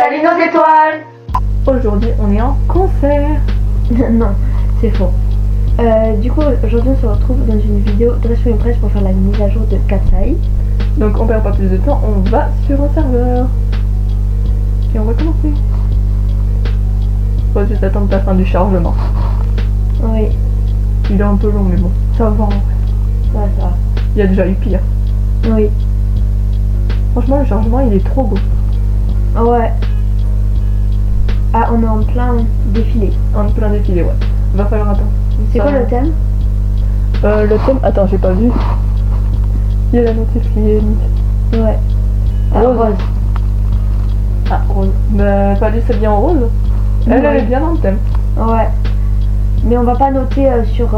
Salut nos étoiles! Aujourd'hui, on est en concert. Non, c'est faux. Du coup, aujourd'hui, on se retrouve dans une vidéo Dress for Impress pour faire la mise à jour de Katsai. Donc, on perd pas plus de temps, on va sur un serveur. Et on va commencer. Faut juste attendre la fin du chargement. Oui, Il est un peu long, mais bon, ça va en vrai. ouais, ça va. Il y a déjà eu pire. Oui. Franchement, le chargement, il est trop beau. Ouais. Ah, on est en plein défilé. En plein défilé, ouais. Va falloir attendre. C'est quoi le thème? Le thème, attends, j'ai pas vu. Il y a la notifiée. Ouais. Ah, Rose. rose. Ah, rose. Bah, Palais, c'est bien en rose. Elle, Ouais. elle est bien dans le thème. Ouais. Mais on va pas noter sur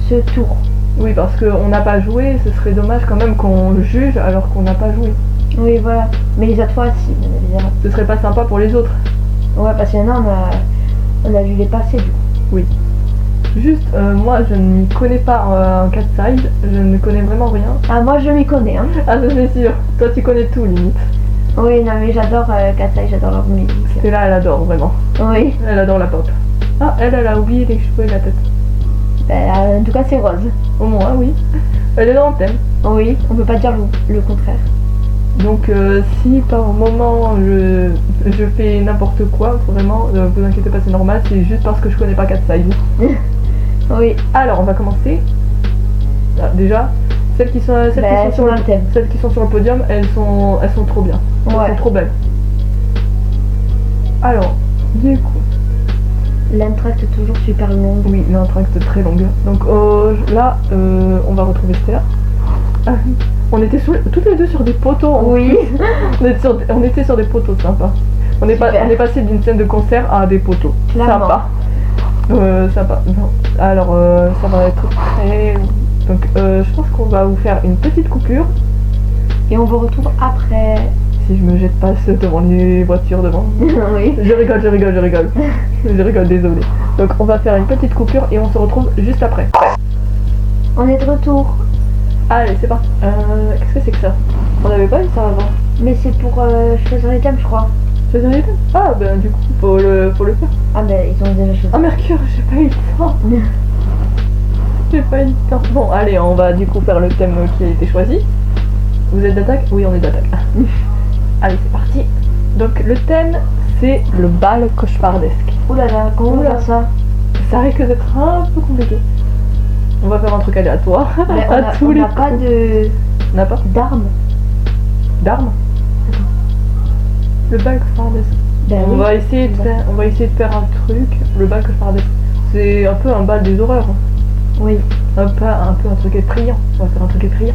ce tour. Oui, parce qu'on n'a pas joué, ce serait dommage quand même qu'on juge alors qu'on n'a pas joué. Oui, voilà. Mais les autres fois, si, bien évidemment. Ce serait pas sympa pour les autres. Ouais, parce que maintenant, on a vu les passer, du coup. Oui. Juste, moi, je ne m'y connais pas en Katsai, je ne connais vraiment rien. Ah, moi, je m'y connais, hein. Ah, ça c'est sûr. Toi, tu connais tout, limite. Oui, non, mais j'adore Katsai, j'adore leur musique. C'est là, elle adore, vraiment. Oui. Elle adore la pop. Ah, elle a oublié les cheveux et la tête. Ben, en tout cas, c'est rose. Au moins, oui. Elle est dans le thème. Oui, on peut pas dire le contraire. Donc, si par moment je fais n'importe quoi, vraiment, vous inquiétez pas, c'est normal, c'est juste parce que je connais pas Katsai. Oui. Alors, on va commencer. Ah, déjà, celles qui sont sur le thème. celles qui sont sur le podium, elles sont trop bien. Elles Ouais. sont trop belles. Alors, du coup, L'entracte est toujours super longue. oui, l'entracte est très longue. Donc là, on va retrouver Stella. Ah, on était toutes les deux sur des poteaux. Oui. On était sur des poteaux sympas. On est passé d'une scène de concert à des poteaux. Clairement. Sympa. Sympa. Non. Alors, ça va être très... Donc, je pense qu'on va vous faire une petite coupure. Et on vous retrouve après. Si je me jette pas devant les voitures devant. Oui. Je rigole. Je rigole, désolé. Donc, on va faire une petite coupure et on se retrouve juste après. On est de retour. Allez, c'est parti. Qu'est-ce que c'est que ça? On n'avait pas eu ça avant. Mais c'est pour choisir les thèmes, je crois. C'est dans les thèmes. Ah, ben du coup, faut le faire. Ah, ben, ils ont déjà choisi. Ah, Mercure, j'ai pas eu le temps. J'ai pas eu le temps. Bon, allez, on va du coup faire le thème qui a été choisi. Vous êtes d'attaque? Oui, on est d'attaque. Allez, c'est parti. Donc, le thème, c'est le bal cauchemardesque. Ouh là là, comment on va faire ça? Ça risque d'être un peu compliqué. On va faire un truc aléatoire. Ben, à tous on les n'a pas coups. On n'a pas d'armes. d'armes? Le bal cauchemardesque. Ben on oui. va essayer de faire un truc. Le bal cauchemardesque. C'est un peu un bal des horreurs. Oui. Un peu un truc effrayant. On va faire un truc effrayant.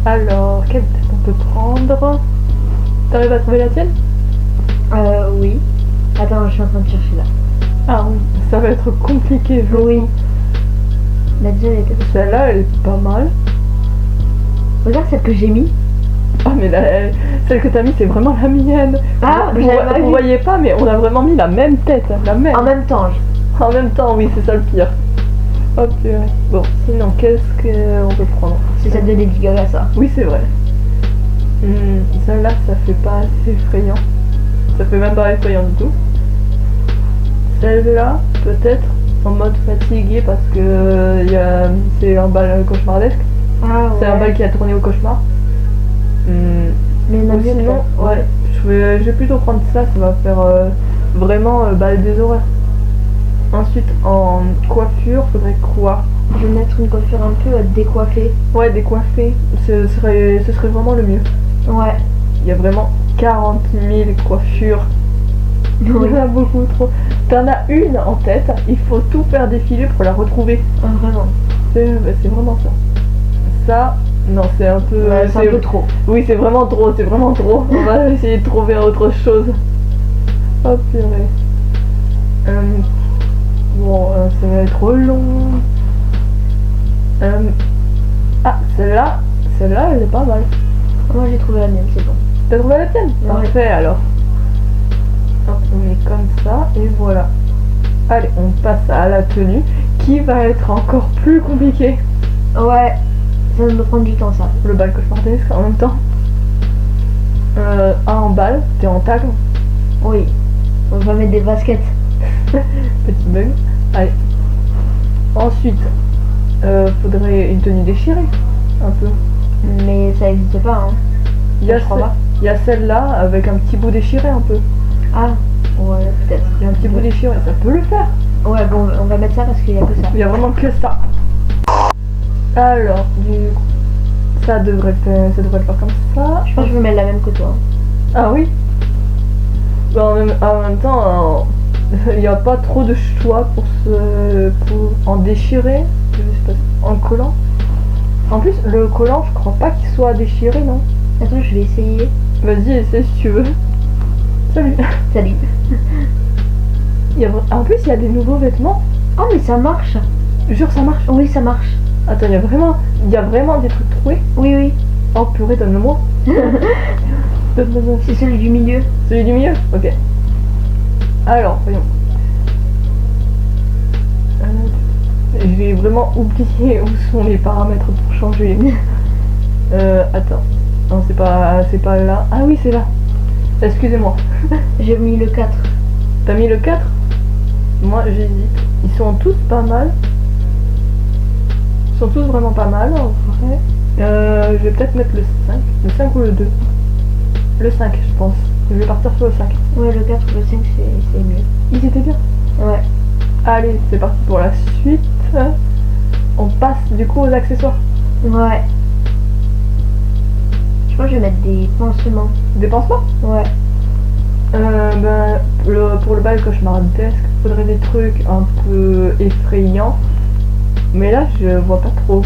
Alors, quelle tête on peut prendre? T'arrives à trouver la tienne? Oui. Attends, je suis en train de chercher là. Ah oui, ça va être compliqué, je Oui. La deuxième était... Celle-là, elle est pas mal. Regarde celle que j'ai mis. Ah mais celle que t'as mis, c'est vraiment la mienne. Ah, vous, j'avais pas vous vu. voyez pas, mais on a vraiment mis la même tête, la même. En même temps. En même temps, oui, c'est ça le pire. Oh purée. Bon, sinon, qu'est-ce qu'on peut prendre? C'est celle de Lady Gaga, ça. Oui, c'est vrai. Celle-là, ça fait pas assez effrayant. Ça fait même pas effrayant du tout. Celle-là, peut-être en mode fatigué parce que c'est un bal cauchemardesque. Ah ouais. C'est un bal qui a tourné au cauchemar. Mais il y en a Ou mieux, sinon, peut-être. ouais, je vais plutôt prendre ça va faire vraiment bal des horreurs. Ensuite, en coiffure, faudrait quoi? Je vais mettre une coiffure un peu décoiffée. Ouais, décoiffer, ce serait vraiment le mieux. Ouais. Il y a vraiment 40 000 coiffures. Il y en a beaucoup trop. T'en as une en tête, il faut tout faire défiler pour la retrouver. Ah, vraiment. C'est vraiment ça. Ça, non, c'est un peu... Ouais, c'est un peu trop. Oui, c'est vraiment trop. On va essayer de trouver autre chose. Oh purée. Bon, ça va être trop long. Ah, celle-là, elle est pas mal. Moi j'ai trouvé la mienne, c'est bon. T'as trouvé la tienne? Ouais. Parfait alors. Hop, on met comme ça et voilà. Allez, on passe à la tenue qui va être encore plus compliquée. Ouais, ça va me prendre du temps ça. Le bal cauchemardesque en même temps. Un en balle, t'es en tag. Oui. On va mettre des baskets. Petit bug. Allez. Ensuite, faudrait une tenue déchirée. Un peu. Mais ça n'existe pas, hein. Il y a Je crois pas. il y a celle-là avec un petit bout déchiré un peu. Ah, ouais, peut-être. Il y a un petit bout déchiré, ça peut le faire. Ouais, bon, on va mettre ça parce qu'il y a que ça. Il y a vraiment que ça. Alors, du coup, ça devrait le faire comme ça. Je pense que je vais mettre la même que toi. Ah oui. Bah, en même temps, il n'y a pas trop de choix pour en déchirer. Je sais pas, en collant. En plus, le collant, je crois pas qu'il soit déchiré, non? Attends, je vais essayer. Vas-y, essaie si tu veux. Salut. Salut. En plus, il y a des nouveaux vêtements. Oh, mais ça marche. Jure, ça marche. Oui, ça marche. Attends, il y a vraiment des trucs troués. Oui, oui. Oh purée, donne-le-moi. Donne-le-moi. C'est celui du milieu. Celui du milieu? Ok. Alors, voyons. Je vais vraiment oublier où sont les paramètres pour changer. Attends. Non, c'est pas là. Ah oui, c'est là. Excusez-moi. J'ai mis le 4. T'as mis le 4? Moi, j'hésite. Ils sont tous pas mal. Ils sont tous vraiment pas mal, en vrai. Je vais peut-être mettre le 5. Le 5 ou le 2? Le 5, je pense. Je vais partir sur le 5. Ouais, le 4 ou le 5, c'est mieux. Ils étaient bien. Ouais. Allez, c'est parti pour la suite. On passe du coup aux accessoires. Ouais. Je pense que je vais mettre des pansements. Des pansements? Ouais. Pour le bal cauchemardesque, il faudrait des trucs un peu effrayants. Mais là, je vois pas trop.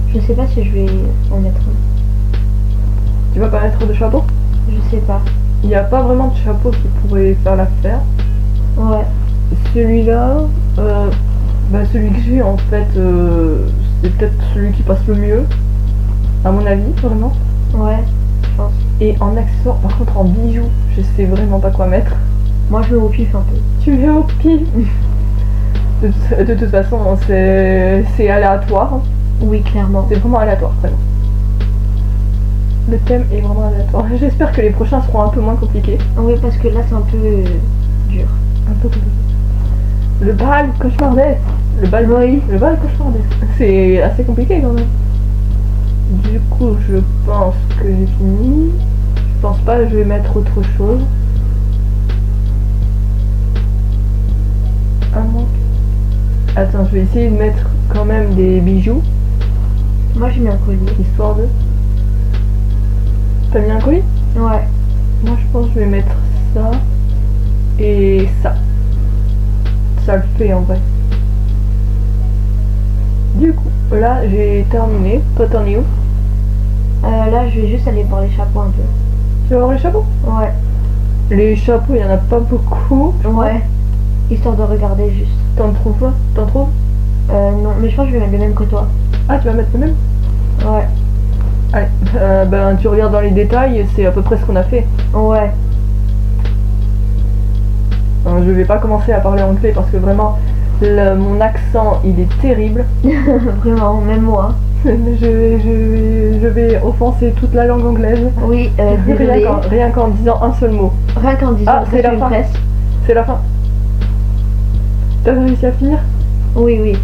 Je sais pas si je vais en mettre un. Tu vas pas mettre de chapeau? Je sais pas. Il n'y a pas vraiment de chapeau qui pourrait faire l'affaire. Ouais. Celui-là, celui que j'ai en fait, c'est peut-être celui qui passe le mieux, à mon avis, vraiment. Ouais, je pense. Et en accessoire, par contre en bijoux, je sais vraiment pas quoi mettre. Moi, je mets au pif un peu. Tu mets au pif. De toute façon, c'est aléatoire. Hein. Oui, clairement. C'est vraiment aléatoire, vraiment. Le thème est vraiment aléatoire. J'espère que les prochains seront un peu moins compliqués. Oui, parce que là, c'est un peu dur. Un peu compliqué. Le bal cauchemardesque. Le bal cauchemardesque. C'est assez compliqué quand même. Du coup, je pense que j'ai fini. Je pense pas, je vais mettre autre chose. Ah non. Attends, je vais essayer de mettre quand même des bijoux. Moi, j'ai mis un collier. Histoire de... T'as mis un collier? Ouais. Moi, je pense que je vais mettre ça. Et ça. Ça le fait en vrai. Du coup, là, j'ai terminé. Toi, t'en es où? Là, je vais juste aller voir les chapeaux un peu. Tu vas voir les chapeaux? Ouais. Les chapeaux, il y en a pas beaucoup. Ouais. Histoire de regarder juste. T'en trouves pas? T'en trouves? Non, mais je pense que je vais mettre le même que toi. Ah, tu vas mettre le même? Ouais. Allez, tu regardes dans les détails, c'est à peu près ce qu'on a fait. Ouais. Je vais pas commencer à parler anglais parce que vraiment, mon accent, il est terrible. Vraiment, même moi. Je vais offenser toute la langue anglaise. Oui, désolé. Rien qu'en disant un seul mot. Rien qu'en disant Ah, c'est la fin. presse. C'est la fin. T'as réussi à finir? Oui, oui.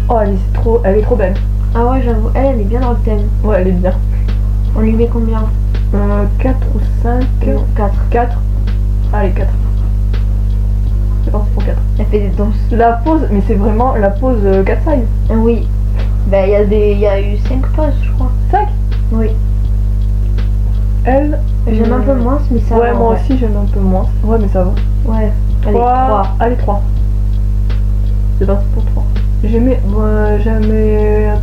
Oh, elle est trop belle. Ah ouais, j'avoue, elle est bien dans le thème. Ouais, elle est bien. On lui met combien? 4 ou 5? 4. 4. Allez, 4. C'est parti pour 4. Elle fait des danses. La pose, mais c'est vraiment la pose 4 size. Oui. Bah, il y a eu 5 poses, je crois. 5? Oui. Elle... J'aime un peu moins, mais ça va. Ouais, moi aussi j'aime un peu moins. Ouais, mais ça va. Ouais. Allez, 3. Allez, 3. C'est parti pour 3. J'aimais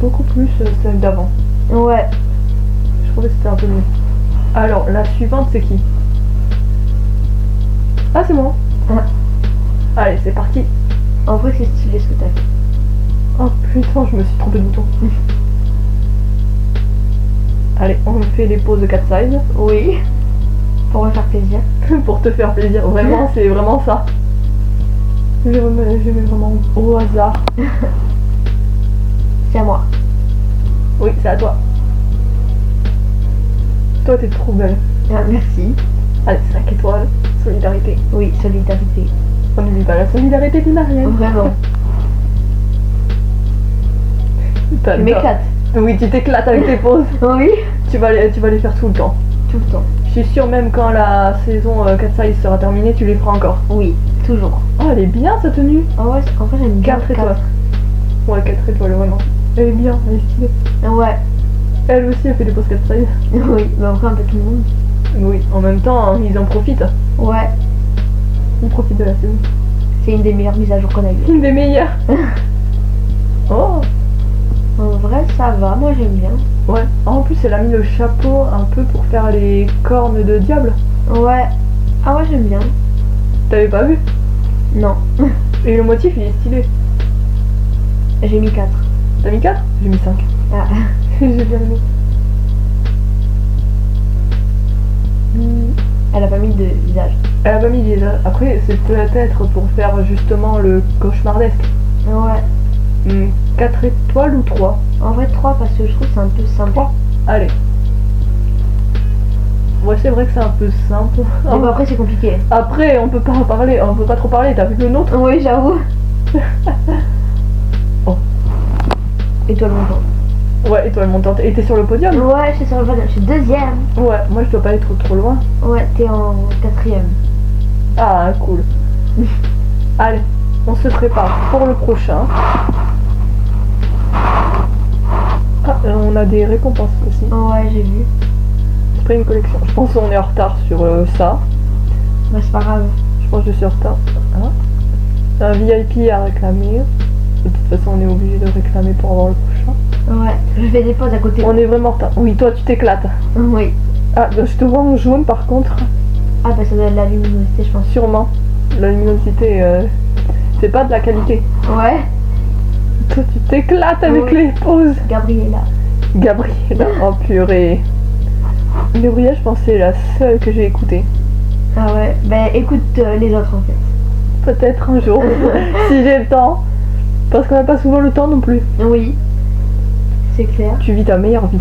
beaucoup plus celle d'avant. Ouais. Je trouvais que c'était un peu mieux. Alors, la suivante, c'est qui? Ah, c'est moi. Ouais. Allez, c'est parti. En vrai, c'est stylé ce que t'as fait. Oh putain, je me suis trompée de bouton. Allez, on fait les poses de 4 size. Oui. Pour me faire plaisir. Pour te faire plaisir. Vraiment, c'est vraiment ça. Je mets vraiment au hasard. C'est à moi. Oui, c'est à toi. Toi, t'es trop belle. Ah, merci. Allez, 5 étoiles. Solidarité. Oui, solidarité. On n'oublie pas la solidarité du mariage. Vraiment. Je m'éclate. Oui, tu t'éclates avec tes pauses. Oui. Tu vas les faire tout le temps. Tout le temps. Je suis sûre, même quand la saison 4 size sera terminée, tu les feras encore. Oui, toujours. Oh, elle est bien sa tenue. Ah ouais, en fait j'aime bien 4 étoiles. Ouais, 4 étoiles, vraiment. Elle est bien, elle est stylée. Ouais. Elle aussi, elle fait des poses 4 size. Oui, mais après un peu tout le monde. Oui, en même temps, hein, ils en profitent. Ouais. Ils profitent de la saison. C'est une des meilleures mises à jour qu'on a eues. Une des meilleures. Oh. En vrai, ça va, moi j'aime bien. Ouais. En plus, elle a mis le chapeau un peu pour faire les cornes de diable. Ouais. Ah ouais, j'aime bien. T'avais pas vu? Non. Et le motif, il est stylé. J'ai mis 4. T'as mis 4? J'ai mis 5. Ah. J'ai bien aimé. Elle a pas mis de visage. Elle a pas mis les... Après, c'est peut-être pour faire justement le cauchemardesque. Ouais. 4 étoiles ou 3? En vrai 3 parce que je trouve que c'est un peu sympa. Allez. Ouais, c'est vrai que c'est un peu simple. Mais bon, après c'est compliqué. Après, on peut pas parler, on peut pas trop parler. T'as vu le nôtre? Oui, j'avoue. Oh. Étoile montante. Ouais, étoile montante. Et t'es sur le podium? Ouais, je suis sur le podium. Je suis deuxième. Ouais, moi je dois pas être trop loin. Ouais, t'es en 4ème. Ah, cool. Allez, on se prépare pour le prochain. Ah, on a des récompenses aussi. Ouais, j'ai vu. C'est pas une collection. Je pense qu'on est en retard sur ça. Bah, c'est pas grave. Je pense que je suis en retard. Ah. Un VIP à réclamer. De toute façon, on est obligé de réclamer pour avoir le prochain. Ouais, je fais des pauses à côté. On est vraiment en retard. Oui, toi, tu t'éclates. Oui. Ah, bah, je te vois en jaune par contre. Ah, bah ça doit être la luminosité, je pense. Sûrement. La luminosité, c'est pas de la qualité. Ouais. Toi, tu t'éclates avec Oui. les pauses. Gabriella. Gabriella, oh purée. Gabriella, je pense que c'est la seule que j'ai écoutée. Ah ouais. Bah écoute les autres en fait. Peut-être un jour, si j'ai le temps. Parce qu'on n'a pas souvent le temps non plus. Oui. C'est clair. Tu vis ta meilleure vie.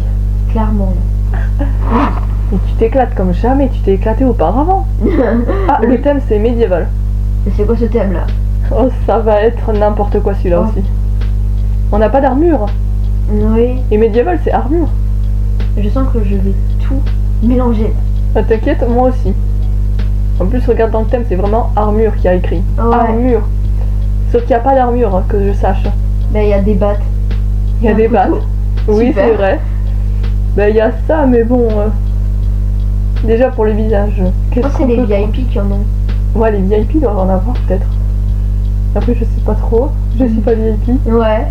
Clairement. Et tu t'éclates comme jamais, tu t'es éclaté auparavant. Ah, Oui. le thème c'est médiéval. Mais c'est quoi ce thème là? Oh, ça va être n'importe quoi celui-là Oh. aussi. On n'a pas d'armure. Oui. Et médiéval c'est armure. Je sens que je vais tout mélanger. Ah, t'inquiète, moi aussi. En plus, regarde dans le thème, c'est vraiment armure qui a écrit. Ouais. Armure. Sauf qu'il n'y a pas d'armure, hein, que je sache. Bah il y a des battes. Il y a Un des couteau. battes. Oui, Super. c'est vrai. Ben, il y a ça, mais bon. Déjà pour les visages. Je pense que c'est les VIP qui en ont. Ouais, les VIP doivent en avoir peut-être. Après, je sais pas trop. Je suis pas VIP. Ouais.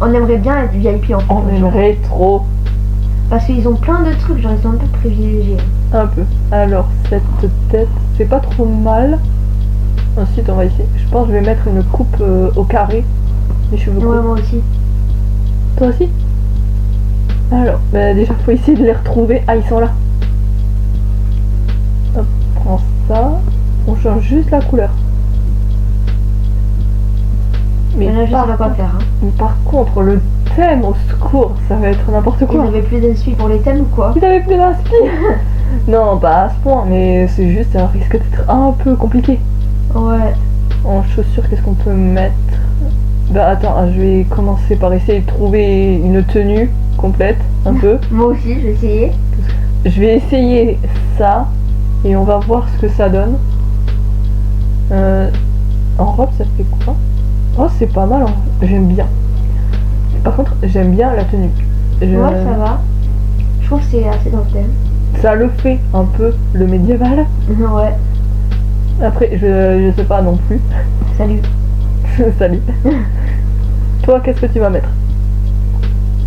On aimerait bien être VIP en fait. On aimerait trop. Parce qu'ils ont plein de trucs, genre ils sont un peu privilégiés. Un peu. Alors, cette tête, c'est pas trop mal. Ensuite, on va essayer. Je pense que je vais mettre une coupe au carré. Les cheveux courts. Ouais, moi aussi. Toi aussi? Alors, bah déjà, faut essayer de les retrouver. Ah, ils sont là. Hop, prends ça. On change juste la couleur. Mais là, je sais pas quoi contre- faire. Hein. mais par contre, le thème, au secours, ça va être n'importe Ils quoi. avaient plus d'inspi pour les thèmes ou quoi? Vous avez plus d'inspi? Non, pas à ce point, mais c'est juste, ça risque d'être un peu compliqué. Ouais. En chaussures, qu'est-ce qu'on peut mettre? Bah attends, je vais commencer par essayer de trouver une tenue complète, un peu. Moi aussi, je vais essayer. Je vais essayer ça, et on va voir ce que ça donne. En robe, ça fait quoi? Oh, c'est pas mal, hein. J'aime bien. Par contre, j'aime bien la tenue. Ouais, ça va. Je trouve que c'est assez dans le thème. Ça le fait un peu, le médiéval. Ouais. Après, je sais pas non plus. Salut. Salut. Toi, qu'est-ce que tu vas mettre?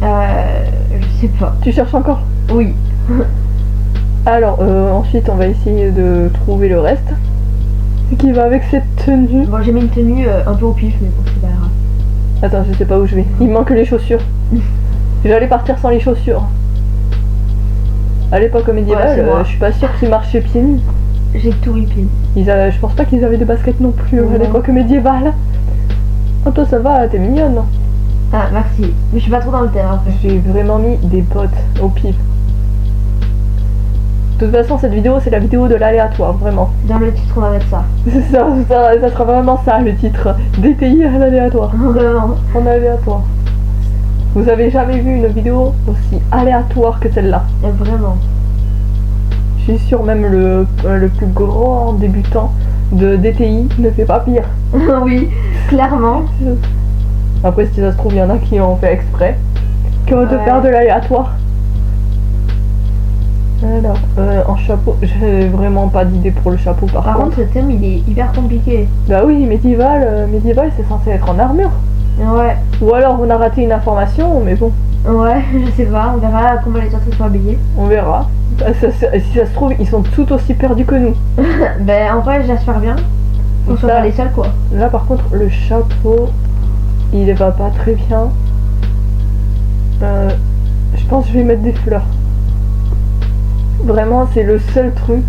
Je sais pas. Tu cherches encore? Oui. Alors, ensuite, on va essayer de trouver le reste. Qui va avec cette tenue. Bon, j'ai mis une tenue un peu au pif, mais bon, c'est pas grave. Attends, je sais pas où je vais. Il me manque les chaussures. J'allais partir sans les chaussures. À l'époque médiévale, Ouais, c'est moi. je suis pas sûre qu'ils marchaient pieds nus. J'ai tout ripé. Je pense pas qu'ils avaient de baskets non plus à Non. l'époque médiévale. Oh, toi, ça va, t'es mignonne. Ah, merci. Mais je suis pas trop dans le thème après. J'ai vraiment mis des bottes au pif. De toute façon, cette vidéo, c'est la vidéo de l'aléatoire, vraiment. Dans le titre, on va mettre ça. Ça sera vraiment ça, le titre. DTI à l'aléatoire. Vraiment. En aléatoire. Vous avez jamais vu une vidéo aussi aléatoire que celle-là. Vraiment. Je suis sûre même le plus grand débutant de DTI ne fait pas pire. Oui, clairement. Après, si ça se trouve, il y en a qui ont fait exprès. Qui ont de faire de l'aléatoire. Alors, en chapeau, j'ai vraiment pas d'idée pour le chapeau par contre. Ce thème il est hyper compliqué. Bah oui, médiéval c'est censé être en armure. Ouais. Ou alors on a raté une information, mais bon. Ouais, je sais pas, on verra comment les autres sont habillés. On verra. Si ça se trouve, ils sont tout aussi perdus que nous. Ben en vrai, j'espère bien. On soit pas les seuls quoi. Là par contre, le chapeau, il va pas très bien. Je pense que je vais mettre des fleurs. Vraiment, c'est le seul truc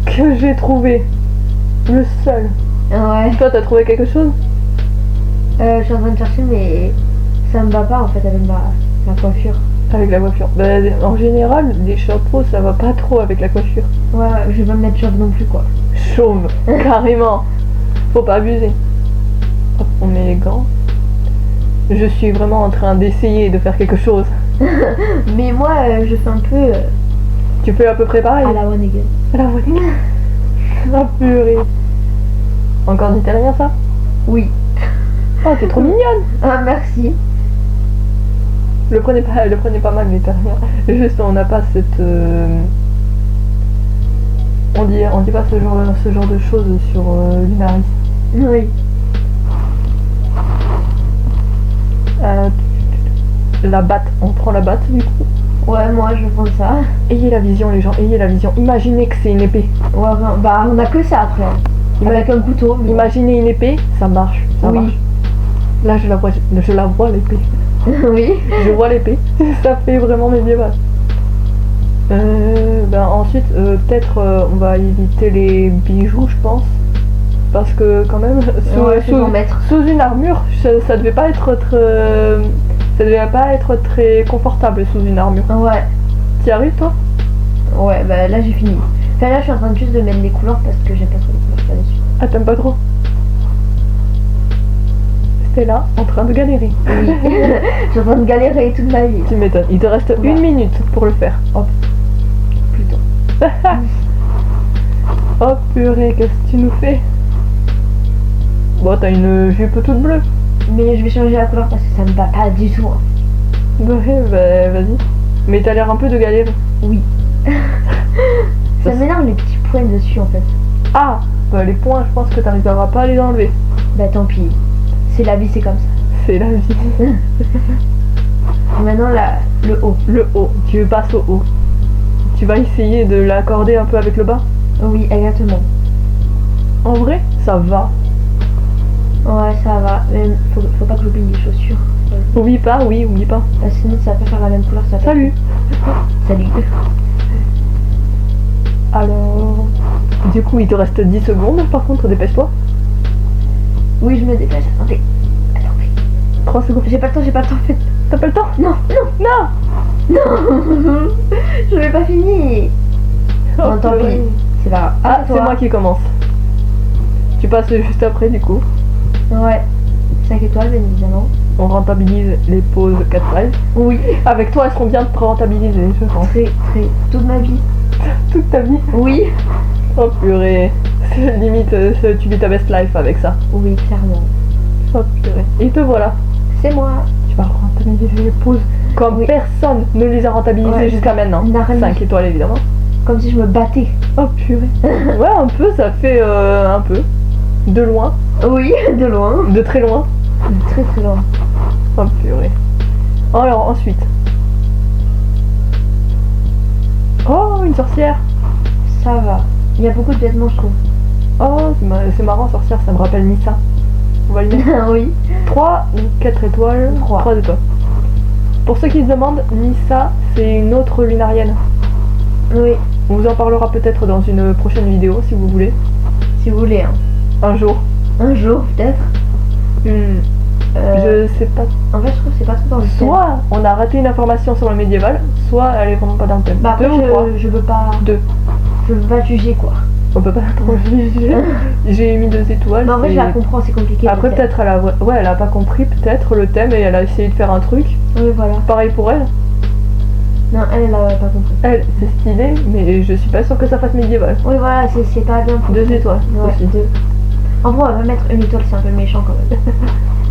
que j'ai trouvé. Le seul. Ouais. Toi, t'as trouvé quelque chose? Je suis en train de chercher, mais ça me va pas en fait avec ma coiffure. Avec la coiffure. Bah, en général, les chapeaux, ça va pas trop avec la coiffure. Ouais, je vais pas me mettre chauve non plus quoi. Chauve, carrément. Faut pas abuser. Hop, on met les gants. Je suis vraiment en train d'essayer de faire quelque chose. Mais moi, je fais un peu... Tu fais à peu près pareil? À la one again. À la one again. Ah purée. Encore d'italien ça? Oui. Oh, t'es trop mignonne. Ah, merci. Le prenez pas mal l'italien. Juste, on n'a pas cette... On dit pas ce genre de choses sur Lunaris. Oui. La batte, on prend la batte du coup. Ouais, moi je prends ça. Ayez la vision les gens, ayez la vision. Imaginez que c'est une épée. Ouais, bah on a que ça après. Avec un couteau. Mais... Imaginez une épée, ça marche. Ça marche. Là je la vois l'épée. Oui. Je vois l'épée. Ça fait vraiment médiéval. Ensuite, peut-être on va éviter les bijoux, je pense. Parce que quand même, sous une armure, ça devait pas être très confortable sous une armure. Ouais. T'y arrives toi? Ouais, bah là j'ai fini. Enfin là je suis en train juste de mettre les couleurs parce que j'aime pas trop les couleurs là-dessus. Ah t'aimes pas trop? T'es là, en train de galérer. Oui. Je suis en train de galérer toute ma vie. Tu m'étonnes. Il te reste une minute pour le faire. Hop. Plutôt. Oh purée, qu'est-ce que tu nous fais? Bon, t'as une jupe toute bleue. Mais je vais changer la couleur parce que ça me va pas du tout. Hein. Ouais, bah vas-y. Mais t'as l'air un peu de galérer. Oui. Ça m'énerve les petits points dessus en fait. Ah, bah les points, je pense que t'arriveras pas à les enlever. Bah tant pis. C'est la vie, c'est comme ça. C'est la vie. Maintenant le haut. Le haut, tu passes au haut. Tu vas essayer de l'accorder un peu avec le bas? Oui, exactement. En vrai, ça va. Ouais, ça va. Mais faut pas que j'oublie les chaussures. Oublie pas, oui, oublie pas. Parce que sinon ça va pas faire la même couleur. Ça va Salut. Salut. Alors... Du coup, il te reste 10 secondes, par contre, dépêche-toi. Oui, je me dépêche. Attendez. 3 secondes. J'ai pas le temps en fait. T'as pas le temps? Non. Je vais pas finir. Non, tant pis. C'est pas grave. Ah, c'est moi qui commence. Tu passes juste après, du coup. Ouais. 5 étoiles, bien évidemment. On rentabilise les pauses 4 lives. Oui. Avec toi, elles seront bien rentabilisées, je pense. Très. Toute ma vie. Toute ta vie? Oui. Oh purée. Limite, tu vis ta best life avec ça. Oui, clairement. Oh purée. Et te voilà. C'est moi. Tu vas rentabiliser les pauses comme personne ne les a rentabilisées jusqu'à maintenant. 5 étoiles, évidemment. Comme si je me battais. Oh purée. Ouais, un peu, ça fait un peu. De loin. Oui, de loin. De très loin. De très loin. Oh purée. Alors, ensuite. Oh, une sorcière. Ça va. Il y a beaucoup de vêtements, je trouve. Oh, c'est marrant, sorcière, ça me rappelle Nissa. On va lui mettre oui. 3 ou 4 étoiles. 3 étoiles. Pour ceux qui se demandent, Nissa, c'est une autre lunarienne. Oui. On vous en parlera peut-être dans une prochaine vidéo, si vous voulez. Si vous voulez, hein. Un jour. Un jour, peut-être. Je sais pas. En fait, je trouve que c'est pas trop dans le thème. Soit on a raté une information sur le médiéval, soit elle est vraiment pas dans le thème. Bah après, je veux pas... 2. je veux pas juger quoi. On peut pas trop juger. J'ai mis 2 étoiles. Mais en vrai, je la comprends, c'est compliqué. Après, peut-être elle a pas compris peut-être le thème et elle a essayé de faire un truc. Oui, voilà. Pareil pour elle. Non, elle a pas compris. Elle, c'est stylé, mais je suis pas sûre que ça fasse médiéval. Oui, voilà, c'est pas bien pour 2 étoiles. Ouais, Aussi. 2. En vrai, on va mettre 1 étoile, c'est un peu méchant quand même.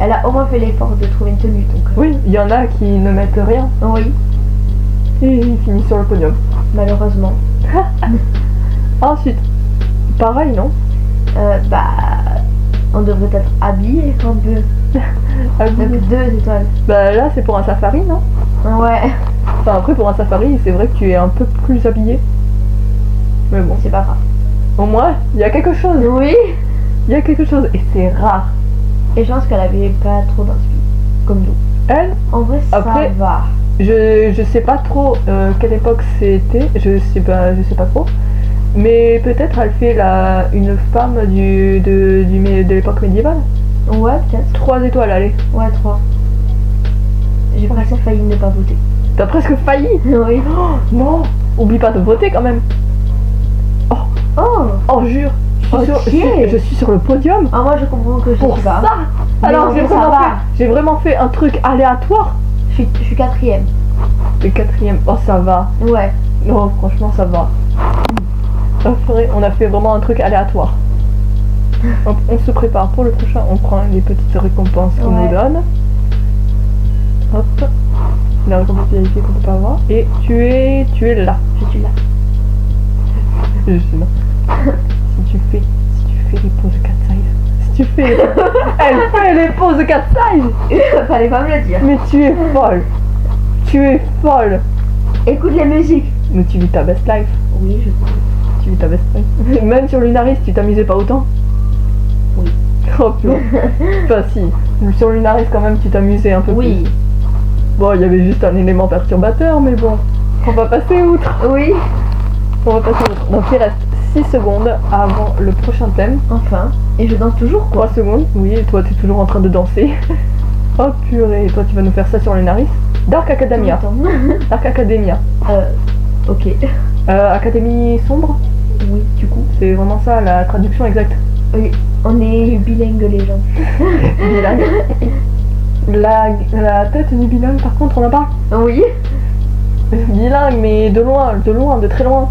Elle a au moins fait l'effort de trouver une tenue, donc. Oui, il y en a qui ne mettent rien Oui, et ils finissent sur le podium. malheureusement. Ensuite, pareil, non? Bah, on devrait être habillé un peu. Donc 2 étoiles. Bah là, c'est pour un safari, non? Ouais, Enfin, après, pour un safari, c'est vrai que tu es un peu plus habillé. Mais bon, c'est pas grave. au moins, il y a quelque chose. Oui. Il y a quelque chose et c'est rare. Et je pense qu'elle avait pas trop d'inspi, comme nous. Elle, En vrai, Après- ça va. je sais pas trop quelle époque c'était, je sais pas trop. Mais peut-être elle fait une femme de l'époque médiévale. Ouais, peut-être. 3 étoiles, allez. Ouais, 3. J'ai presque failli ne pas voter. T'as presque failli. Oui. Oh, non, oublie pas de voter quand même. Oh. Oh, jure. Je suis sur le podium. Ah, moi, je comprends que je Pour suis ça. pas. Mais Alors en vrai, ça va. j'ai vraiment fait un truc aléatoire. Je suis 4ème. Le 4e, oh ça va. Ouais. Non, franchement ça va. Après, on a fait vraiment un truc aléatoire. On se prépare pour le prochain, on prend les petites récompenses qu'on Ouais. nous donne. Hop. La récompense vérifiée qu'on peut pas avoir. Et tu es là. Je suis là. Je suis là. si tu fais les poses 4 size. Si tu fais. Elle fait les poses 4 size. Fallait pas me le dire. Mais tu es folle. Tu es folle. Écoute les musiques. Mais tu vis ta best life. Oui, je sais. Tu vis ta best life. Même sur Lunaris, tu t'amusais pas autant? Oui. Oh purée. Enfin si. Sur Lunaris quand même tu t'amusais un peu Oui. plus. Bon, il y avait juste un élément perturbateur, mais bon. On va passer outre. Oui. On va passer outre. Donc il reste 6 secondes avant le prochain thème. Enfin. Et je danse toujours quoi. 3 secondes. Oui, et toi t'es toujours en train de danser. Oh purée, et toi tu vas nous faire ça sur Lunaris. Dark Academia. Attends. Dark Academia. Ok. Académie sombre. Oui, du coup. C'est vraiment ça la traduction exacte. Oui. On est bilingue les gens. Bilingue. La tête du bilingue par contre on en parle. Oui. Bilingue mais de loin, de très loin.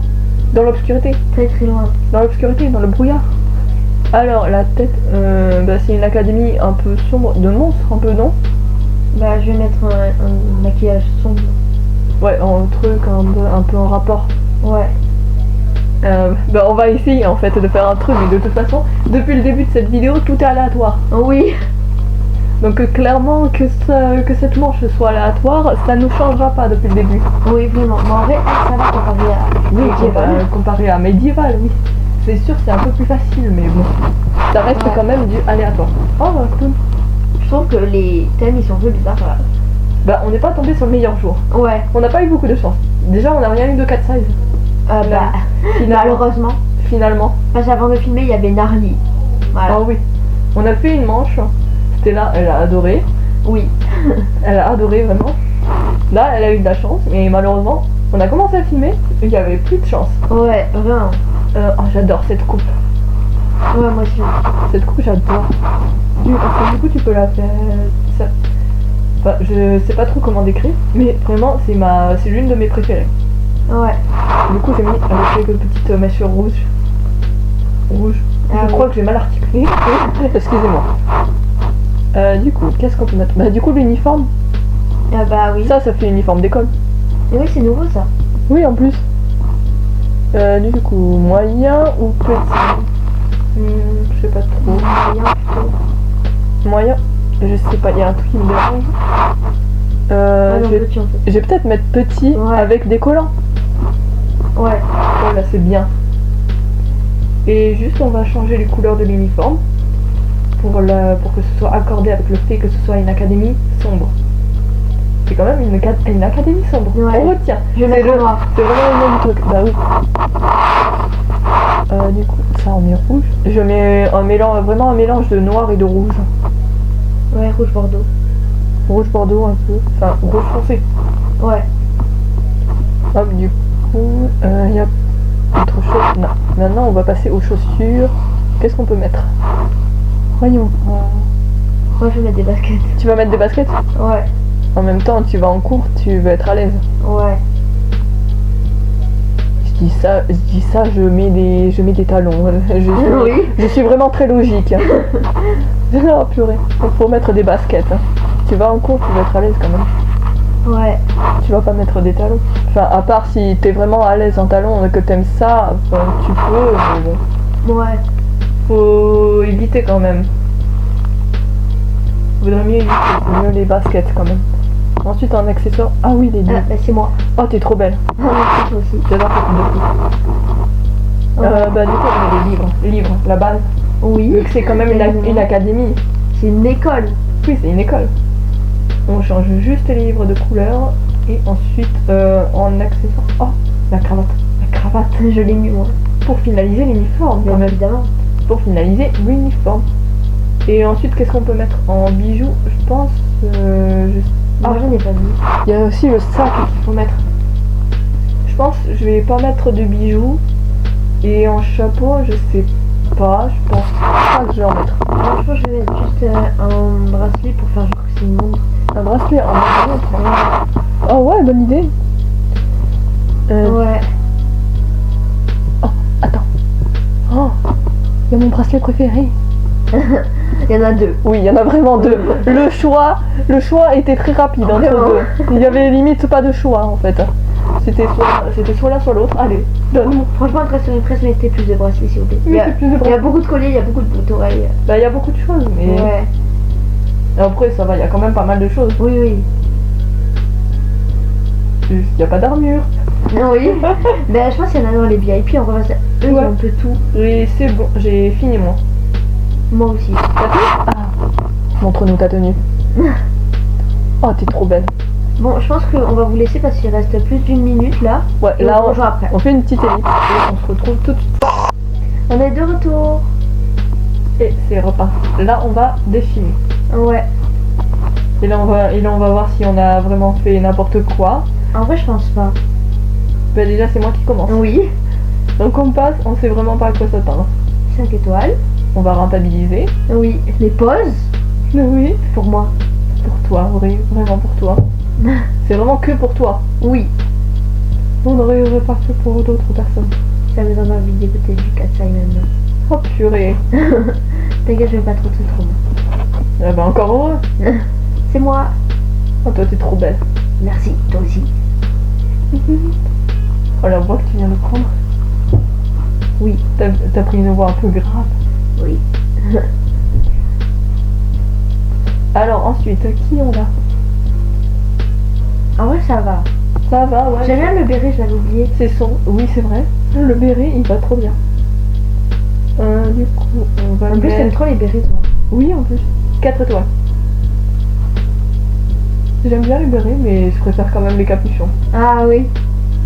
Dans l'obscurité. Très très loin. Dans l'obscurité, dans le brouillard. Alors la tête, c'est une académie un peu sombre, de monstres un peu, non? Bah je vais mettre un maquillage sombre. Ouais, un truc un peu en rapport. Ouais. On va essayer en fait de faire un truc, mais de toute façon, depuis le début de cette vidéo, tout est aléatoire. Oui. Donc clairement que cette manche soit aléatoire, ça ne nous changera pas depuis le début. Oui, vraiment. Mais en vrai, ça va comparer à Medieval. Comparé à Medieval, oui. C'est sûr, c'est un peu plus facile, mais bon. Ça reste Ouais. quand même du aléatoire. Oh, cool. Je trouve que les thèmes ils sont un peu bizarres. Bah, on n'est pas tombé sur le meilleur jour. Ouais. On n'a pas eu beaucoup de chance. Déjà, on n'a rien eu de 4 size. Bah, malheureusement. Finalement. Parce qu'avant de filmer, il y avait Narly. Voilà. Ah oui. On a fait une manche. Stella, elle a adoré. Oui. Elle a adoré vraiment. Là, elle a eu de la chance, mais malheureusement, on a commencé à filmer et il n'y avait plus de chance. Ouais, vraiment. Oh, j'adore cette coupe. Ouais, moi aussi. Cette coupe, j'adore. Du coup, tu peux la faire. Ça. Enfin, je sais pas trop comment décrire, mais vraiment, c'est l'une de mes préférées. Ouais. Du coup, j'ai mis avec quelques petites mèches rouges. Ah Je crois que j'ai mal articulé. Excusez-moi. Du coup, qu'est-ce qu'on peut mettre? Bah, du coup, l'uniforme. Bah oui. Ça fait uniforme d'école. Et oui, c'est nouveau ça. Oui, en plus. Du coup, moyen ou petit? Je sais pas trop. Moyen plutôt. Moyen? Je sais pas, il y a un truc qui me dérange. Ouais, non, je petit, en fait. vais peut-être mettre petit Ouais. avec des collants. Ouais. Oh là, c'est bien. Et juste, on va changer les couleurs de l'uniforme pour que ce soit accordé avec le fait que ce soit une académie sombre. C'est quand même une académie sombre. Ouais. On retient. Je vais mettre en noir. C'est vraiment le même truc. Bah oui. Du coup, ça on met rouge. Je mets vraiment un mélange de noir et de rouge. Ouais, rouge bordeaux. Rouge bordeaux un peu. Enfin, rouge foncé. Ouais. Hop, du coup, il y a Autre chose? Non. Maintenant, on va passer aux chaussures. Qu'est-ce qu'on peut mettre? Voyons. Moi, je vais mettre des baskets. Tu vas mettre des baskets? Ouais. En même temps, tu vas en cours, tu veux être à l'aise. Ouais. Je dis ça, je mets des talons. Oui. Je suis vraiment très logique. Oh purée. Il faut mettre des baskets. Hein. Tu vas en cours, tu vas être à l'aise quand même. Ouais. Tu vas pas mettre des talons. Enfin, à part si t'es vraiment à l'aise en talons et que t'aimes ça, enfin, tu peux, mais bon. Ouais. Faut éviter quand même. Vaudrait mieux éviter, c'est mieux les baskets quand même. Ensuite, en accessoire. Ah oui, les livres. Ah, bah c'est moi. Oh, t'es trop belle. Ah, merci, toi aussi. J'adore cette coupe de Ouais. Bah, du coup, on met les livres. Les livres, la base. Oui. Vu que c'est quand même une académie. C'est une école. Oui, c'est une école. On change juste les livres de couleur. Et ensuite, en accessoire. Oh, la cravate. La cravate. Je l'ai mis moi. Pour finaliser l'uniforme, quand Bien même. évidemment. Pour finaliser l'uniforme. Et ensuite, qu'est-ce qu'on peut mettre en bijoux? Je pense. Moi, j'en ai pas mis. Il y a aussi le sac qu'il faut mettre. Je pense je vais pas mettre de bijoux. Et en chapeau, je sais pas. Je pense pas que je vais en mettre. Moi, je pense que je vais mettre juste un bracelet pour faire genre que c'est une montre. Un bracelet en montre. Oh ouais, bonne idée. Ouais. Oh, attends. Oh, il y a mon bracelet préféré. Il y en a deux. Oui, il y en a vraiment deux. Le choix était très rapide entre Vraiment. deux. Il y avait limite pas de choix en fait. C'était soit l'un soit l'autre. Allez, donne. Franchement, très sur une presse, mettez plus de bracelets s'il vous plaît. Mettez plus de Il y a bracelets. beaucoup de colliers, il y a beaucoup de boucles d'oreilles. Bah, il y a beaucoup de choses, mais Ouais. après ça va, il y a quand même pas mal de choses. Oui, oui. Il n'y a pas d'armure. Non, oui. Ben, je pense qu'il y en a dans les VIP, on revoit ça. Eux, ils Ouais. ont un peu tout. Et c'est bon, j'ai fini moi. Moi aussi. T'as fait? Ah. Montre-nous ta tenue. Oh, t'es trop belle. Bon, je pense qu'on va vous laisser parce qu'il reste plus d'une minute là. Ouais, Et là on se rejoint après. on fait une petite ellipse et on se retrouve tout de suite. On est de retour. Et c'est reparti. Là, on va défiler. Ouais. Et là, on va voir si on a vraiment fait n'importe quoi. En vrai, je pense pas. Bah, déjà, c'est moi qui commence. Oui. Donc, on passe, on sait vraiment pas à quoi s'attendre. 5 étoiles. On va rentabiliser. Oui. Les pauses. Oui. Pour moi. Pour toi, vraiment pour toi. C'est vraiment que pour toi. Oui. On n'aurait pas fait pour d'autres personnes. Ça me donne envie d'écouter du Katsai maintenant. Oh purée. T'inquiète, je vais pas trop te tromper. Ah bah, encore heureux. C'est moi. Oh, toi, t'es trop belle. Merci, toi aussi. Oh, la voix que tu viens de prendre. Oui. T'as pris une voix un peu grave. Oui. Alors, ensuite, qui on a? En vrai, ça va. Ça va, ouais. J'aime bien le béret, je l'avais oublié. C'est son. Oui, c'est vrai. Le béret, il va trop bien. Du coup, on va En le plus, t'aimes mettre... trop les bérets, toi. Oui, en plus. 4 étoiles. J'aime bien les bérets, mais je préfère quand même les capuchons. Ah oui.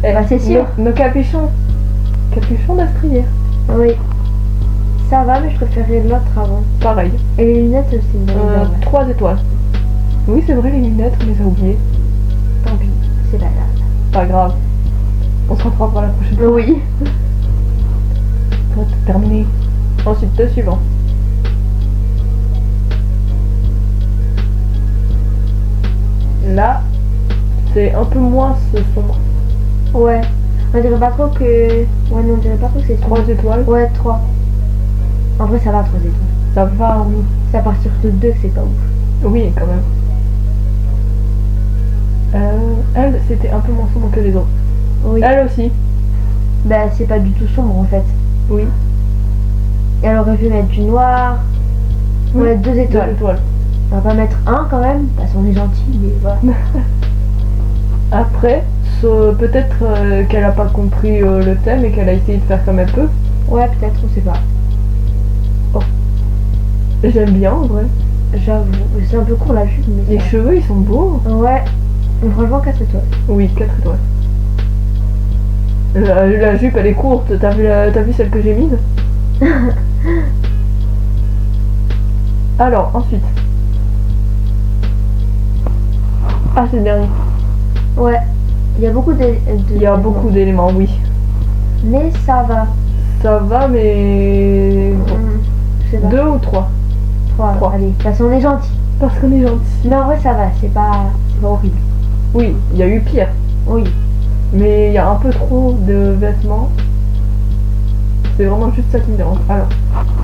Eh, Bah, c'est sûr. Nos capuchons. Capuchons d'Astrière. Oui. Ça va, mais je préférais l'autre avant. Pareil. Et les lunettes, c'est une bonne idée, ouais. 3 étoiles. Oui, c'est vrai, les lunettes, on les a oubliées. Tant pis, c'est pas grave. Pas grave. On se rattrapera la prochaine fois. Oui. Pour terminer. Ensuite, le suivant. Là, c'est un peu moins ce sombre. Ouais. On dirait pas trop que... Ouais, non, on dirait pas trop que c'est 3 étoiles. Ouais, 3. En vrai, ça va, 3 étoiles. Ça va, oui. C'est à partir de 2 que c'est pas ouf. Oui, quand même. Elle, c'était un peu moins sombre que les autres. Oui. Elle aussi. Bah, c'est pas du tout sombre, en fait. Oui. Et elle aurait pu mettre du noir. On va Oui. mettre 2 étoiles. 2 étoiles. On va pas mettre 1 quand même, parce qu'on est gentil, mais voilà. Après, peut-être qu'elle a pas compris le thème et qu'elle a essayé de faire comme elle peut. Ouais, peut-être, on sait pas. J'aime bien, en vrai. J'avoue, c'est un peu court la jupe, mais Les ça cheveux, ils sont beaux. va. Ouais. Donc, franchement, 4 étoiles. Oui, 4 étoiles. La jupe, elle est courte. T'as vu celle que j'ai mise? Alors, ensuite. Ah, c'est le dernier. Ouais. Il y a beaucoup Il y a beaucoup d'éléments, oui. mais ça va. Ça va, mais... Je sais pas. 2 ou 3? 3. Allez, de toute façon, on est gentil. Parce qu'on est gentil. Mais en vrai, ça va, c'est pas horrible. Oui, il y a eu pire. Oui. Mais il y a un peu trop de vêtements. C'est vraiment juste ça qui me dérange. Alors.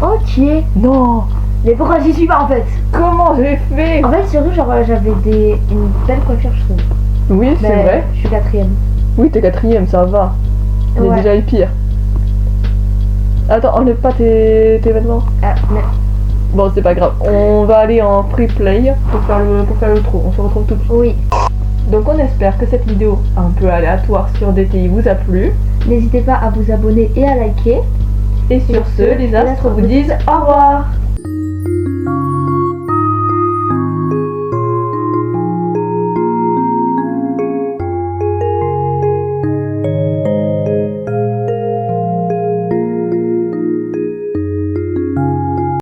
Ok. Non. Mais pourquoi j'y suis pas en fait? Comment j'ai fait? En fait, surtout, genre, j'avais une belle coiffure, je trouve. Oui, c'est Mais vrai. Je suis 4ème. Oui, t'es 4ème, ça va. Il y a Ouais. déjà eu pire. Attends, enlève pas tes vêtements. Ah, mais... Bon, c'est pas grave. On va aller en free play pour faire le trou. On se retrouve tout de suite. Oui. Donc on espère que cette vidéo un peu aléatoire sur DTI vous a plu. N'hésitez pas à vous abonner et à liker. Et sur ce, les astres vous disent au revoir.